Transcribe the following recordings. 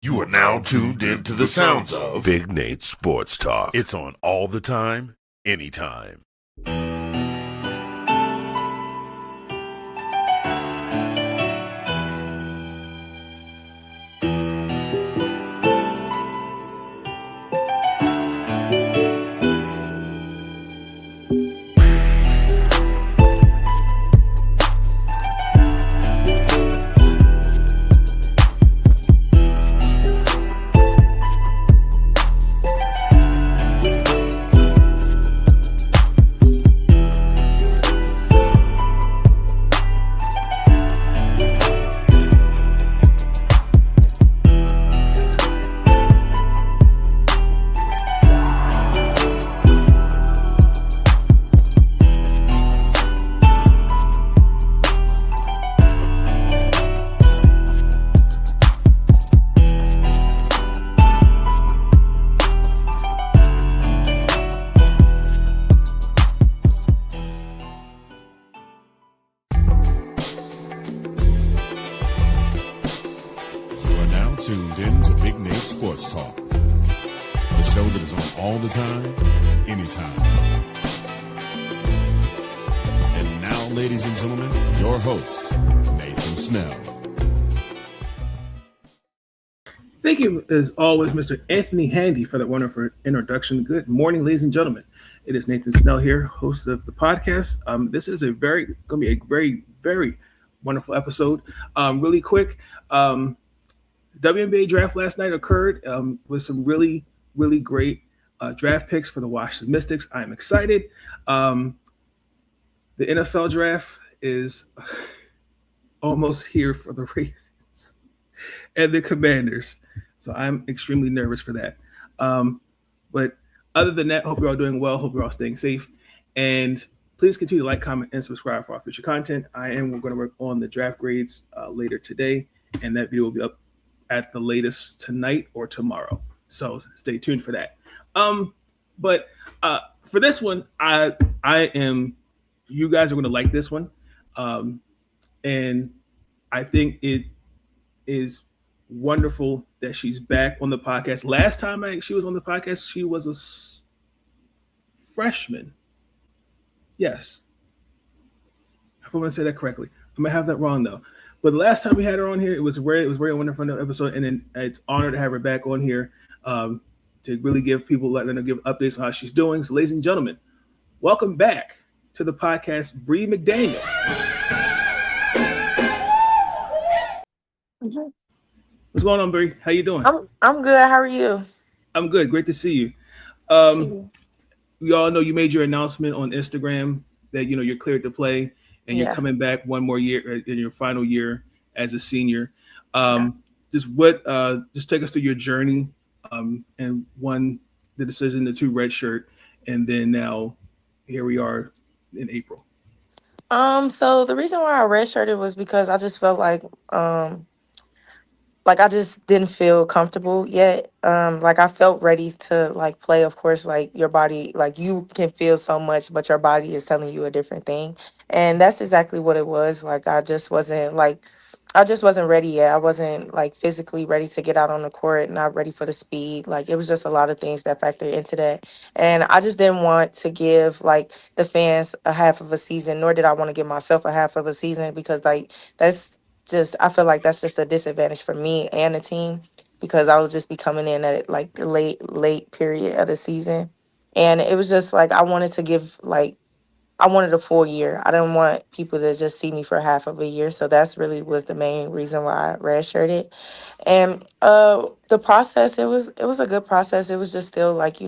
You are now tuned into the sounds of Big Nate Sports Talk. It's on all the time, anytime. You are now tuned in to Big Nate Sports Talk, the show that is on all the time, anytime. And now, ladies and gentlemen, your host, Nathan Snell. Thank you, as always, Mr. Anthony Handy, for that wonderful introduction. Good morning, ladies and gentlemen. It is Nathan Snell here, host of the podcast. This is going to be a very wonderful episode. Really quick, WNBA draft last night occurred with some really great draft picks for the Washington Mystics. I'm excited. The NFL draft is almost here for the Ravens and the Commanders. So I'm extremely nervous for that. But other than that, hope you're all doing well. Hope you're all staying safe. And please continue to like, comment, and subscribe for our future content. We're going to work on the draft grades later today. And that video will be up at the latest tonight or tomorrow. So stay tuned for that. But for this one, you guys are going to like this one. And I think it is wonderful that she's back on the podcast. Last time she was on the podcast, she was a freshman. Yes. I hope I'm going to say that correctly. I might have that wrong, though. But the last time we had her on here, it was very wonderful episode, and then it's an honor to have her back on here to really give updates on how she's doing. So, ladies and gentlemen, welcome back to the podcast, Bree McDaniel. Mm-hmm. What's going on, Bree? How you doing? I'm good. How are you? I'm good. Great to see you. We all know you made your announcement on Instagram that you're cleared to play. And you're coming back one more year in your final year as a senior. Just take us through your journey and the decision, the two redshirt, and then now here we are in April. So the reason why I redshirted was because I just felt like I just didn't feel comfortable yet. Like I felt ready to like play. Of course, like your body, like you can feel so much, but your body is telling you a different thing. And that's exactly what it was. Like I just wasn't ready yet. I wasn't like physically ready to get out on the court, not ready for the speed. Like it was just a lot of things that factored into that. And I just didn't want to give like the fans a half of a season, nor did I want to give myself a half of a season because like I feel like that's just a disadvantage for me and the team because I would just be coming in at like the late period of the season. And it was just like I wanted a full year. I didn't want people to just see me for half of a year. So that's really was the main reason why I redshirted. And the process, it was a good process. It was just still like,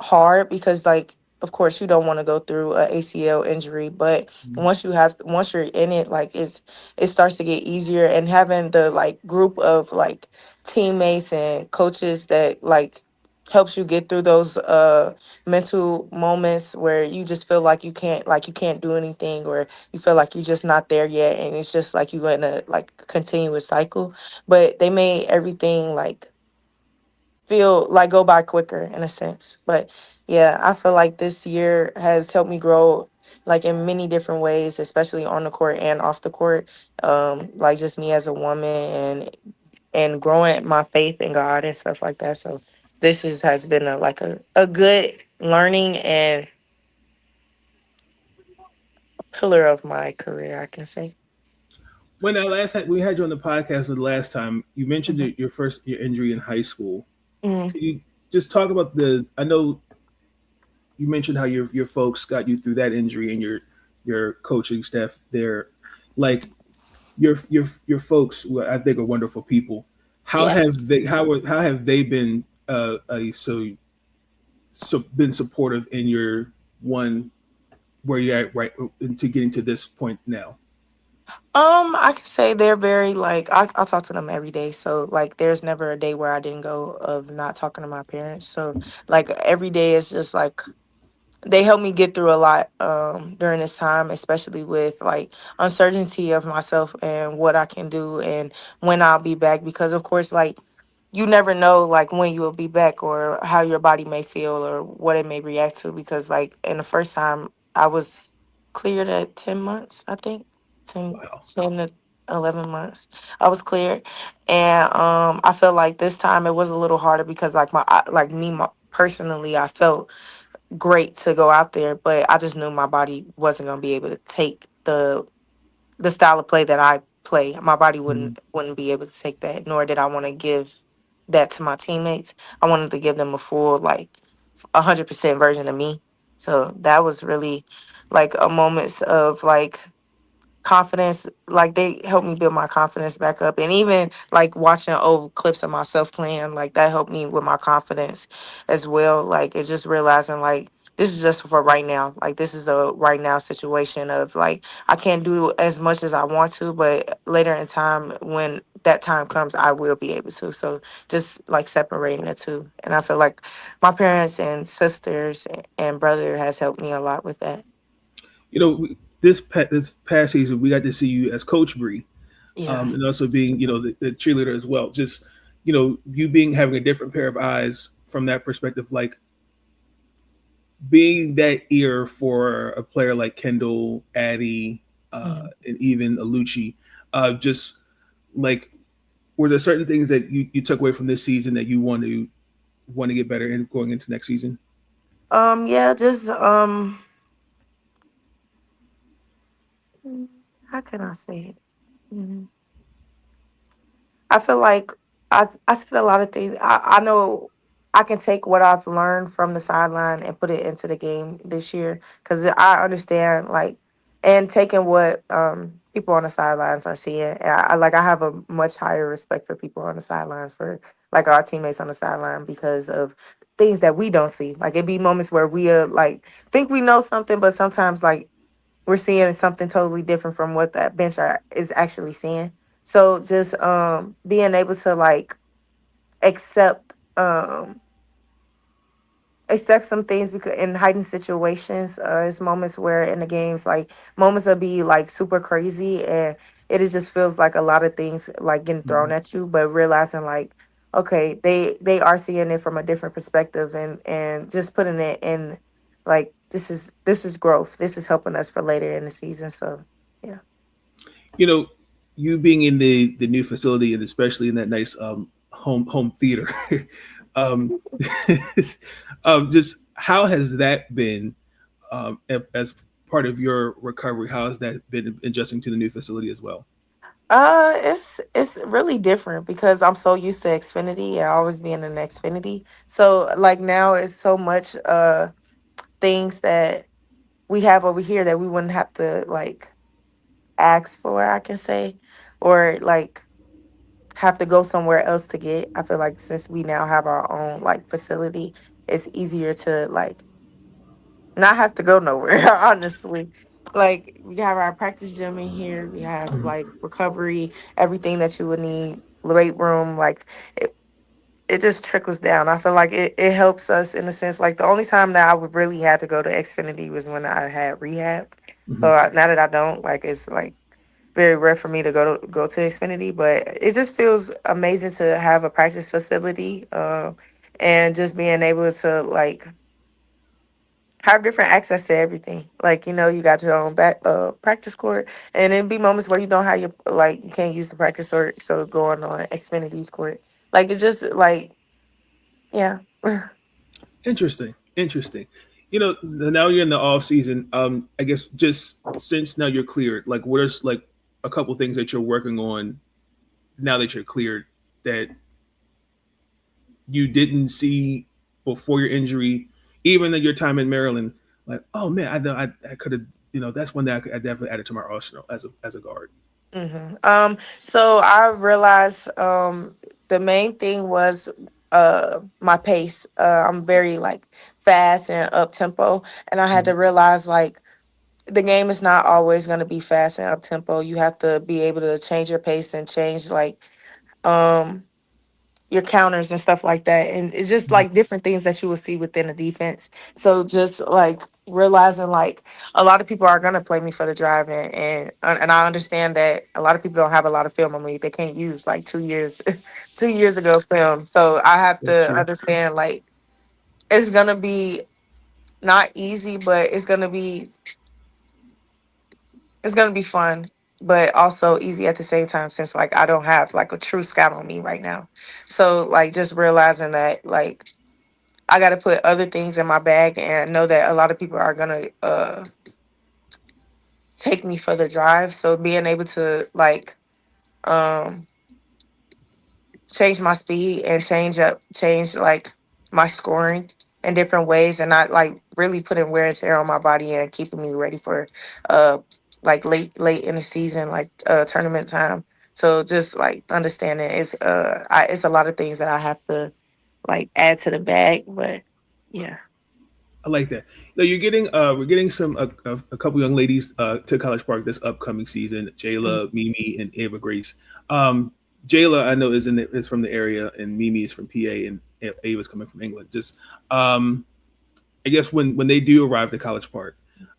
hard because like of course you don't want to go through a ACL injury, but once you're in it, like it starts to get easier, and having the like group of like teammates and coaches that like helps you get through those mental moments where you just feel like you can't do anything, or you feel like you're just not there yet, and it's just like you're in a like continuous cycle. But they made everything like feel like go by quicker in a sense. But yeah, I feel like this year has helped me grow like in many different ways, especially on the court and off the court. Like just me as a woman and and growing my faith in God and stuff like that. So this has been a good learning and pillar of my career, I can say. When I last had, we had you on the podcast the last time, you mentioned Mhm. your injury in high school. Mhm. Can you just talk about the? I know you mentioned how your folks got you through that injury and your coaching staff there, like your folks, who I think are wonderful people. Yes. How have they been been supportive in your one where you're at right into getting to this point now? I can say they're very like I talk to them every day. So like there's never a day where I didn't go of not talking to my parents. So like every day is just like they helped me get through a lot during this time, especially with like uncertainty of myself and what I can do and when I'll be back because of course like you never know like when you will be back or how your body may feel or what it may react to because like in the first time I was cleared at 10 months, I think. 10, Wow. 10 to 11 months I was cleared. And I feel like this time it was a little harder because like like me personally I felt great to go out there, but I just knew my body wasn't going to be able to take the style of play that I play. My body Mhm. wouldn't be able to take that, nor did I want to give that to my teammates. I wanted to give them a full 100% version of me. So that was really like a moments of like confidence. Like they helped me build my confidence back up, and even like watching old clips of myself playing, like that helped me with my confidence as well. Like it's just realizing like this is just for right now. Like this is a right now situation of like I can't do as much as I want to, but later in time when that time comes I will be able to. So just like separating the two, and I feel like my parents and sisters and brother has helped me a lot with that. This past season we got to see you as Coach Bree, Yeah. and also being the cheerleader as well. Just you being having a different pair of eyes from that perspective, like being that ear for a player like Kendall, Addy, Mhm. and even Alucci. Just like were there certain things that you took away from this season that you want to get better in going into next season? Yeah, just how can I say it? Mhm. I feel like I said a lot of things. I know I can take what I've learned from the sideline and put it into the game this year because I understand like and taking what people on the sidelines are seeing. And I have a much higher respect for people on the sidelines for like our teammates on the sideline because of things that we don't see. Like it be moments where we like think we know something, but sometimes like we're seeing something totally different from what that bench is actually seeing. So just being able to like accept accept some things because in heightened situations, it's moments where in the games like moments will be like super crazy and it just feels like a lot of things like getting thrown Mhm. at you, but realizing like okay, they are seeing it from a different perspective and just putting it in like this is growth. This is helping us for later in the season. So yeah. You know, you being in the new facility and especially in that nice home theater, um, just how has that been as part of your recovery? How has that been adjusting to the new facility as well? It's really different because I'm so used to Xfinity and always being in Xfinity. So like now it's so much things that we have over here that we wouldn't have to like ask for, I can say, or like have to go somewhere else to get. I feel like since we now have our own like facility, it's easier to like not have to go nowhere, honestly. Like we have our practice gym in here, we have Mhm. like recovery, everything that you would need, weight room, like it just trickles down. I feel like it helps us in a sense. Like the only time that I would really had to go to Xfinity was when I had rehab. So Mhm. now that I don't, like it's like very rare for me to go to Xfinity, but it just feels amazing to have a practice facility, and just being able to like have different access to everything. Like, you got your own practice court, and then be moments where you don't have your like you can't use the practice court, so going on Xfinity's court. Like it's just like yeah. Interesting, interesting. Now you're in the off season. I guess just since now you're cleared, like what are like a couple things that you're working on now that you're cleared that you didn't see before your injury, even at your time in Maryland. Like, oh man, I could have, that's one that I definitely added to my arsenal as a guard. So I realized the main thing was my pace. I'm very like fast and up tempo, and I had to Mhm. realize like the game is not always going to be fast and up tempo. You have to be able to change your pace and change like um your counters and stuff like that. And it's just Mhm. like different things that you will see within the defense. So just like realizing like a lot of people are gonna play me for the drive and I understand that a lot of people don't have a lot of film on me. They can't use like 2 years 2 years ago film. So I have That's to true. understand like it's gonna be not easy, but it's gonna be fun, but also easy at the same time since like I don't have like a true scout on me right now. So like just realizing that like I got to put other things in my bag and know that a lot of people are gonna take me for the drive. So being able to like um change my speed and change like my scoring in different ways and not like really putting wear and tear on my body and keeping me ready for uh like late in the season like tournament time. So just like understanding it's a lot of things that I have to like add to the bag, but yeah. I like that. Now we're getting a couple young ladies to College Park this upcoming season. Jayla, Mimi, and Ava Grace. Um, Jayla, I know is from the area, and Mimi is from PA, and Ava's coming from England. Just I guess when they do arrive to College Park,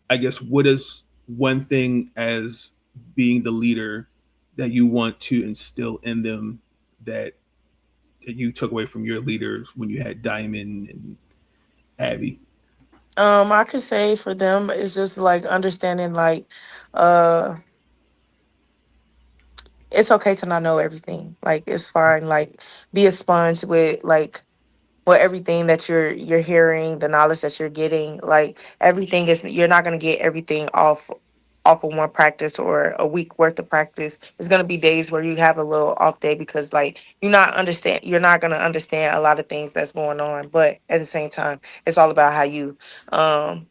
I guess what is one thing as being the leader that you want to instill in them that you took away from your leaders when you had Diamond and Abby? I could say for them it's just like understanding like uh it's okay to not know everything. Like it's fine. Like be a sponge with everything that you're hearing, the knowledge that you're getting. Like everything is you're not gonna get everything off of one practice or a week worth of practice. There's gonna be days where you have a little off day because like you're not gonna understand a lot of things that's going on. But at the same time, it's all about how you um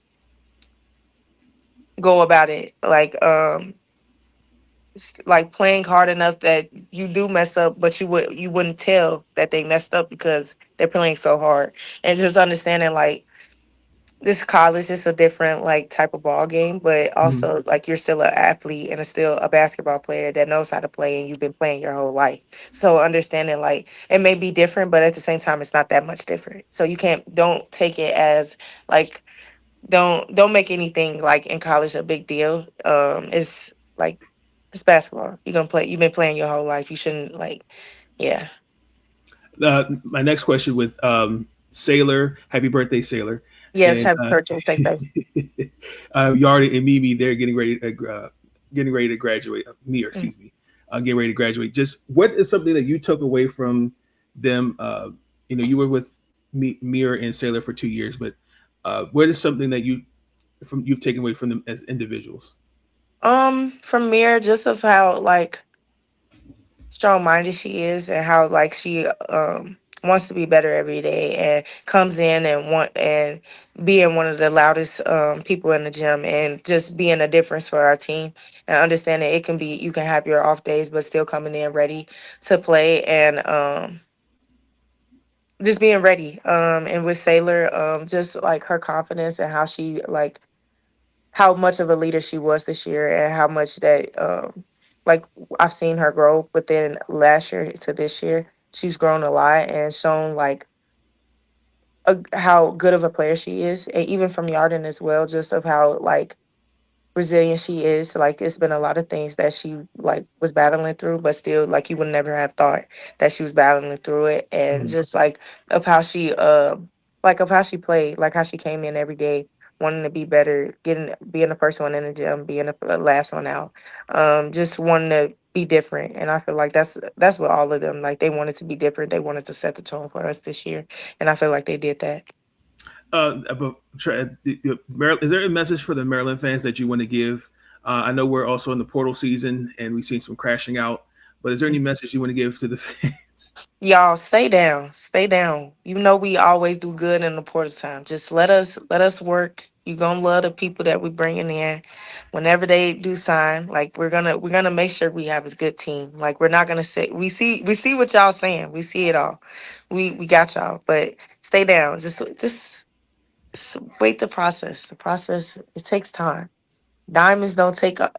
go about it. Like playing hard enough that you do mess up, but you wouldn't tell that they messed up because they're playing so hard. And just understanding like this college is a different like type of ball game, but Mhm. also like you're still an athlete and still a basketball player that knows how to play and you've been playing your whole life. So understanding like it may be different, but at the same time it's not that much different. So you can't don't take it as like don't make anything like in college a big deal. It's like it's basketball. You're gonna play. You've been playing your whole life. You shouldn't like, yeah. My next question with Sailor, happy birthday, Sailor, Yes, and have purchase success. Yardie and Mimi. They're getting ready to graduate. Me, or Mm. excuse me, getting ready to graduate. Just what is something that you took away from them? You were with Mir and Sailor for 2 years, but what is something that you've taken away from them as individuals? From Mira, just of how like strong minded she is and how like she wants to be better every day and comes in and being one of the loudest people in the gym and just being a difference for our team and understanding it can be you can have your off days but still coming in ready to play and just being ready. And with Sailor, just like her confidence and how she like how much of a leader she was this year and how much that like I've seen her grow within last year to this year. She's grown a lot and shown like how good of a player she is, and even from Yarden as well, just of how like resilient she is. Like it's been a lot of things that she like was battling through, but still like you would never have thought that she was battling through it, and Mhm. just like of how she of how she played, like how she came in every day wanting to be better, being the first one in the gym, being the last one out, just wanting to be different. And I feel like that's what all of them like. They wanted to be different. They wanted to set the tone for us this year, and I feel like they did that. But is there a message for the Maryland fans that you want to give? I know we're also in the portal season and we've seen some crashing out, but is there any message you want to give to the fans? Y'all stay down, stay down. You know we always do good in the portal time. Just let us work. You gonna love the people that we bringing in. Whenever they do sign, like we're gonna make sure we have a good team. Like we're not gonna say we see what y'all saying. We see it all. We got y'all, but stay down. Just wait the process. The process it takes time. Diamonds don't take a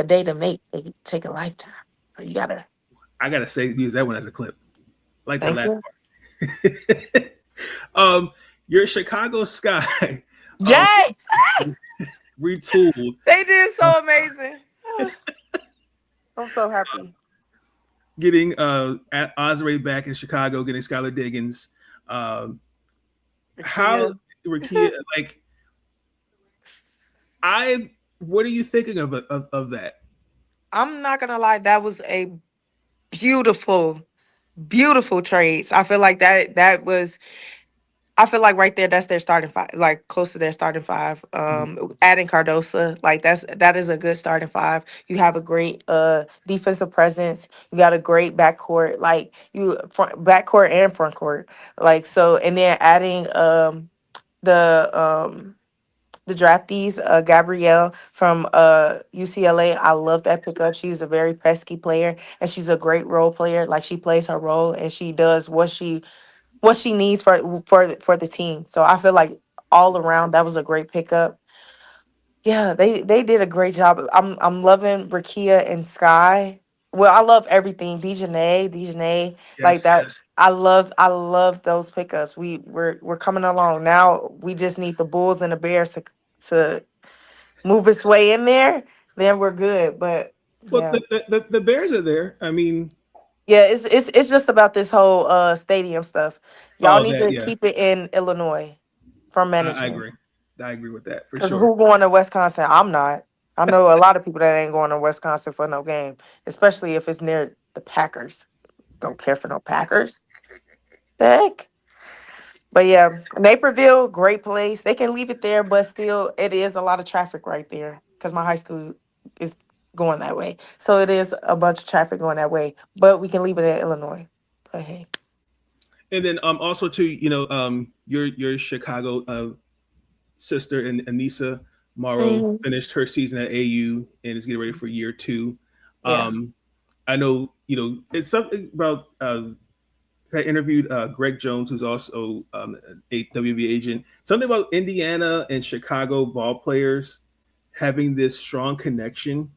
day to make. They take a lifetime. So you gotta I gotta say, use that one as a clip. I like that thank last you. part. Your Chicago Sky um, Yes. retooled, They did uh, so amazing. I'm so happy. getting Osray back in Chicago, getting Skylar Diggins. Um, how Rakia. Rakia, like I, what are you thinking of that? I'm not gonna lie, that was a beautiful, beautiful trades. I feel like right there that's their starting five, like close to their starting five. Adding Cardosa, like that is a good starting five. You have a great defensive presence. You got a great backcourt, like backcourt and front court. Like so, and then adding the um the draftees, Gabrielle from UCLA. I love that pickup. She's a very pesky player and she's a great role player. Like she plays her role and she does what she needs for the team. So I feel like all around that was a great pickup. Yeah, they did a great job. I'm loving Rakia and Sky. Well, I love everything. Dejanay, like Yes, that. I love those pickups. We're coming along. Now we just need the Bulls and the Bears to move its way in there. Then we're good. But well, yeah. the Bears are there. I mean, Yeah, it's just about this whole stadium stuff. Y'all oh, need that to yeah, keep it in Illinois from I management. agree. I agree with that for Cause sure. who going to Wisconsin? I'm not. I know a lot of people that ain't going to Wisconsin for no game, especially if it's near the Packers. Don't care for no Packers. The heck. But yeah, Naperville, great place. They can leave it there, but still, it is a lot of traffic right there. Cause my high school is going that way, so it is a bunch of traffic going that way. But we can leave it in Illinois. But hey. And then also too, your Chicago sister and Anissa Morrow Mhm. finished her season at AU and is getting ready for year two. Yeah. Um, I know it's something about. I interviewed Greg Jones, who's also a WB agent. Something about Indiana and Chicago ball players having this strong connection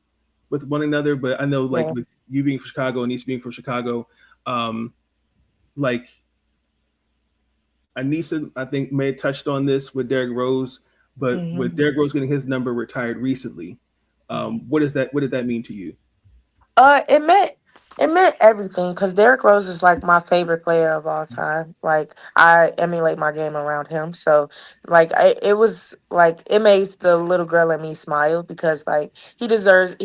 with one another. But I know, like Yeah. with you being from Chicago and East being from Chicago, um, like Anissa, I think may have touched on this with Derrick Rose, but with Mhm. Derrick Rose getting his number retired recently, what is that? What did that mean to you? It meant everything because Derrick Rose is like my favorite player of all time. Like I emulate my game around him, so it was like it made the little girl in me smile because like he deserved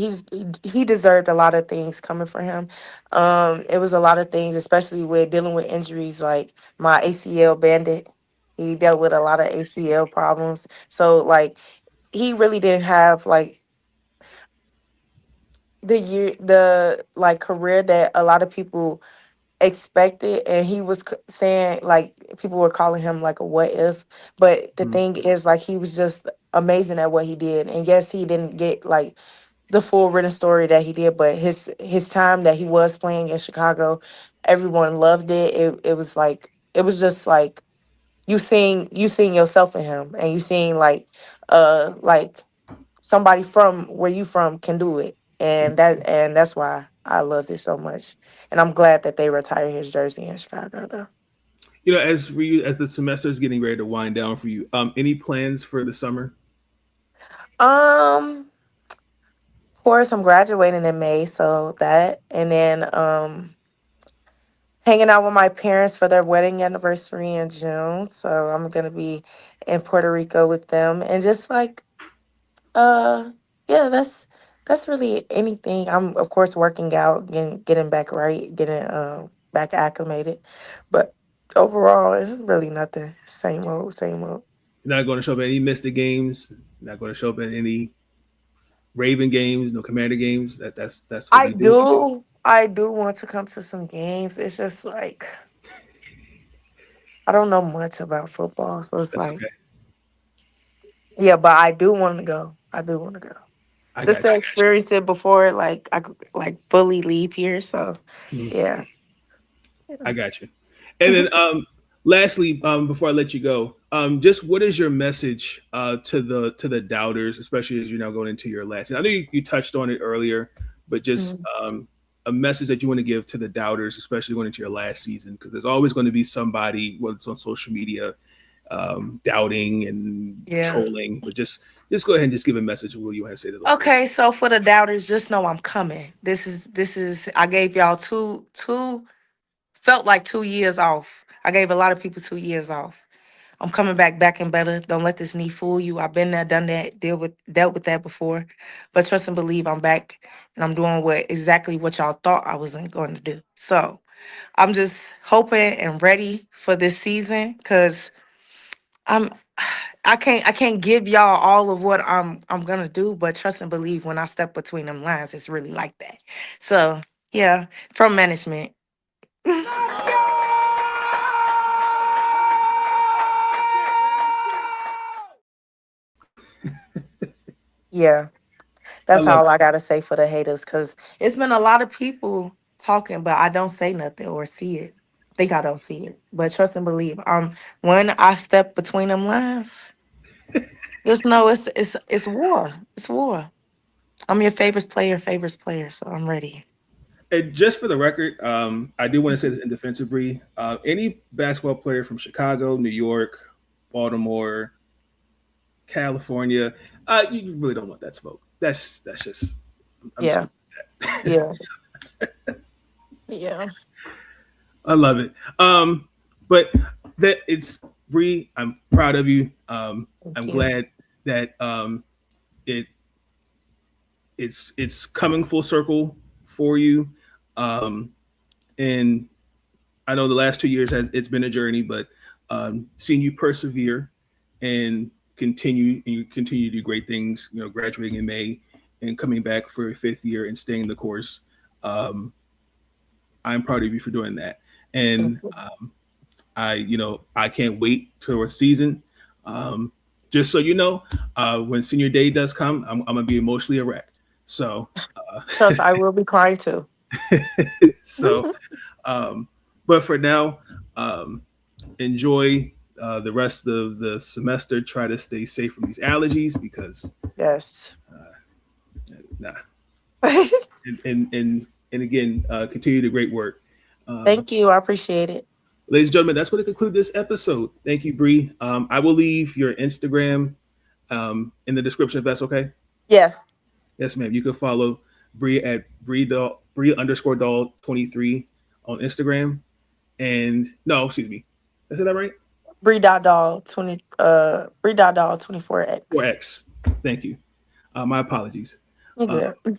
a lot of things coming for him. It was a lot of things, especially with dealing with injuries like my ACL bandit. He dealt with a lot of ACL problems, so like he really didn't have like the like career that a lot of people expected, and he was saying like people were calling him like a what if, but the Mm. thing is like he was just amazing at what he did. And yes, he didn't get like the full written story that he did, but his time that he was playing in Chicago, everyone loved it. It was like it was just like you seeing yourself in him, and you seeing like somebody from where you from can do it. And that's why I loved it so much. And I'm glad that they retired his jersey in Chicago though. As for you, as the semester is getting ready to wind down for you, any plans for the summer? Of course I'm graduating in May, so that and then hanging out with my parents for their wedding anniversary in June. So I'm gonna be in Puerto Rico with them, and just like yeah, that's really anything. I'm of course working out, getting back right, getting back acclimated, but overall it's really nothing. Same old, same old. You're not going to show up at any Mystic games. You're not going to show up at any Raven games, no Commander games. That's what I we do. I do want to come to some games. It's just like I don't know much about football, so it's That's like okay. yeah, but I do want to go. I do want to go. I Just got to experience it before like I could like fully leave here. So you. yeah. I got you. And then lastly, before I let you go, just what is your message to the doubters, especially as you're now going into your last? I know you touched on it earlier, but just Mhm. a message that you want to give to the doubters, especially going into your last season, because there's always going to be somebody, whether it's on social media, doubting and Yeah. trolling. But just go ahead and just give a message of what you want to say to those people. Okay, so for the doubters, just know I'm coming. This is I gave y'all two felt like 2 years off. I gave a lot of people 2 years off. I'm coming back and better. Don't let this knee fool you. I've been there, done that, dealt with that before. But trust and believe I'm back and I'm doing exactly what y'all thought I wasn't going to do. So I'm just hoping and ready for this season because I'm I can't give y'all all of what I'm gonna do, but trust and believe when I step between them lines, it's really like that. So yeah, from management. Yeah, I that's love all it. I gotta say for the haters, cause it's been a lot of people talking, but I don't say nothing or see it. Think I don't see it, but trust and believe. When I step between them lines, just know it's war. It's war. I'm your favorites player, so I'm ready. And just for the record, I do want to say this in defense of Bree. Any basketball player from Chicago, New York, Baltimore, California, you really don't want that smoke. That's just. I'm just Yeah, gonna do yeah, that. yeah. I love it. But that it's Bree. I'm proud of you. Thank I'm you. glad that it it's coming full circle for you. Um, and I know the last 2 years it's been a journey, but seeing you persevere and you continue to do great things. You know, graduating in May and coming back for a fifth year and staying the course. Um, I'm proud of you for doing that, Thank and you. I can't wait till our season. Um, just so you know, when senior day does come, I'm gonna be emotionally erect. So, Trust, I will be crying too. so, um, but for now, um, enjoy the rest of the semester. Try to stay safe from these allergies because Yes. nah. And again, continue the great work. Um, Thank you. I appreciate it. ladies and gentlemen, that's going to conclude this episode. Thank you, Bree. I will leave your Instagram in the description if that's okay. Yeah. Yes, ma'am. You can follow Bree at Bree_doll 23 on Instagram. And no, excuse me. Did I say that right? Bree.doll 24X. 4X. Thank you. My apologies. You Uh, good.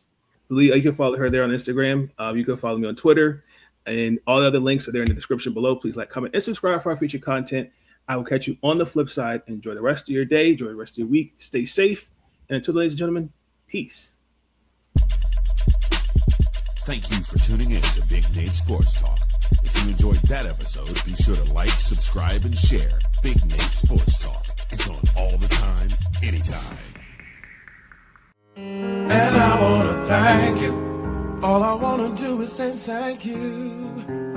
Lee, you can follow her there on Instagram. You can follow me on Twitter. And all the other links are there in the description below. Please like, comment, and subscribe for our future content. I will catch you on the flip side. Enjoy the rest of your day. Enjoy the rest of your week. Stay safe. And until, ladies and gentlemen, peace. Thank you for tuning in to Big Nate Sports Talk. If you enjoyed that episode, be sure to like, subscribe, and share Big Nate Sports Talk. It's on all the time, anytime. And I wanna thank you. All I wanna do is say thank you.